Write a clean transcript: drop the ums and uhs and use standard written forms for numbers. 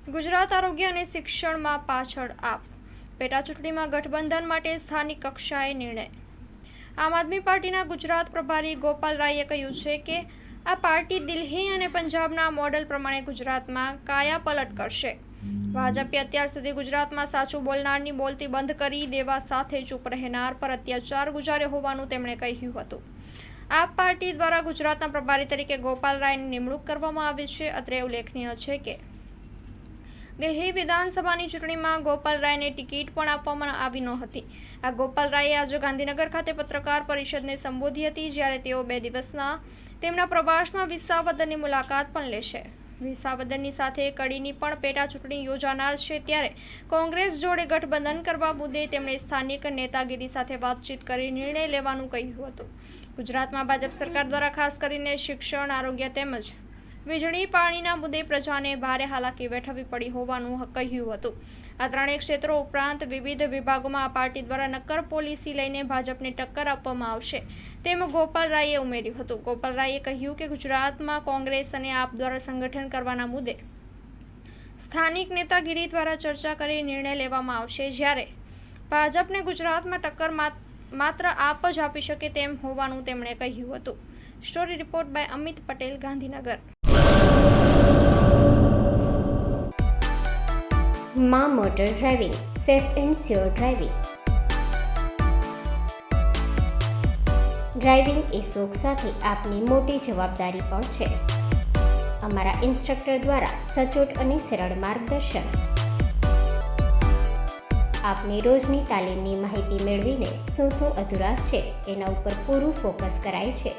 ગુજરાત આરોગ્ય અને શિક્ષણમાં પાછળ આપ. પેટા ચૂંટણીમાં ગઠબંધન માટે સ્થાનિક કક્ષાએ નિર્ણય. આમ આદમી પાર્ટીના ગુજરાત પ્રભારી ગોપાલ રાયે કહ્યું છે કે આ પાર્ટી દિલ્હી અને પંજાબના મોડેલ પ્રમાણે ગુજરાતમાં કાયાપલટ કરશે. ભાજપે અત્યાર સુધી ગુજરાતમાં સાચું બોલનારની બોલતી બંધ કરી દેવા સાથે ચૂપ રહેનાર પર અત્યાચાર ગુજાર્યો હોવાનું તેમણે કહ્યું હતું. આપ પાર્ટી દ્વારા ગુજરાતના પ્રભારી તરીકે ગોપાલ રાયની નિમણૂક કરવામાં આવી છે. અત્રે ઉલ્લેખનીય છે કે દિલ્હી વિધાનસભાની ચૂંટણીમાં ગોપાલ રાયને ટિકિટ પણ આપવામાં આવી નહોતી. આ ગોપાલ રાયે આજે ગાંધીનગર ખાતે પત્રકાર પરિષદને સંબોધી હતી, જ્યારે તેઓ 2 દિવસના તેમના પ્રવાસમાં વિસાવદરની મુલાકાત પણ લેશે. વિસાવદરની સાથે કડીની પણ પેટા ચૂંટણી યોજાનાર છે, ત્યારે કોંગ્રેસ જોડે ગઠબંધન કરવા મુદ્દે તેમણે સ્થાનિક નેતાગીરી સાથે વાતચીત કરી નિર્ણય લેવાનું કહ્યું હતું. ગુજરાતમાં ભાજપ સરકાર દ્વારા ખાસ કરીને શિક્ષણ, આરોગ્ય તેમજ વીજળી પાણીના મુદ્દે પ્રજાને ભારે હાલાકી વેઠવી પડી હોવાનું કહ્યું હતું. આ ત્રણેય ક્ષેત્રો ઉપરાંત વિવિધ વિભાગોમાં આ પાર્ટી દ્વારા નક્કર પોલિસી લઈને ભાજપને ટક્કર આપવામાં આવશે તેમ ગોપાલ રાયે ઉમેર્યું હતું. ગોપાલ રાયે કહ્યું કે ગુજરાતમાં કોંગ્રેસ અને આપ દ્વારા સંગઠન કરવાના મુદ્દે સ્થાનિક નેતાગીરી દ્વારા ચર્ચા કરી નિર્ણય લેવામાં આવશે, જ્યારે ભાજપને ગુજરાતમાં ટક્કર માત્ર આપ જ આપી શકે તેમ હોવાનું તેમણે કહ્યું હતું. Story report by Amit Patel, Gandhinagar. માં motor driving, safe and sure driving. Driving એ શોખ સાથે આપની મોટી જવાબદારી પણ છે. અમારા ઇન્સ્ટ્રક્ટર દ્વારા સચોટ અને સરળ માર્ગદર્શન. આપની રોજની તાલીમની માહિતી મેળવીને શું અધુરાશ છે એના ઉપર પૂરું ફોકસ કરાય છે.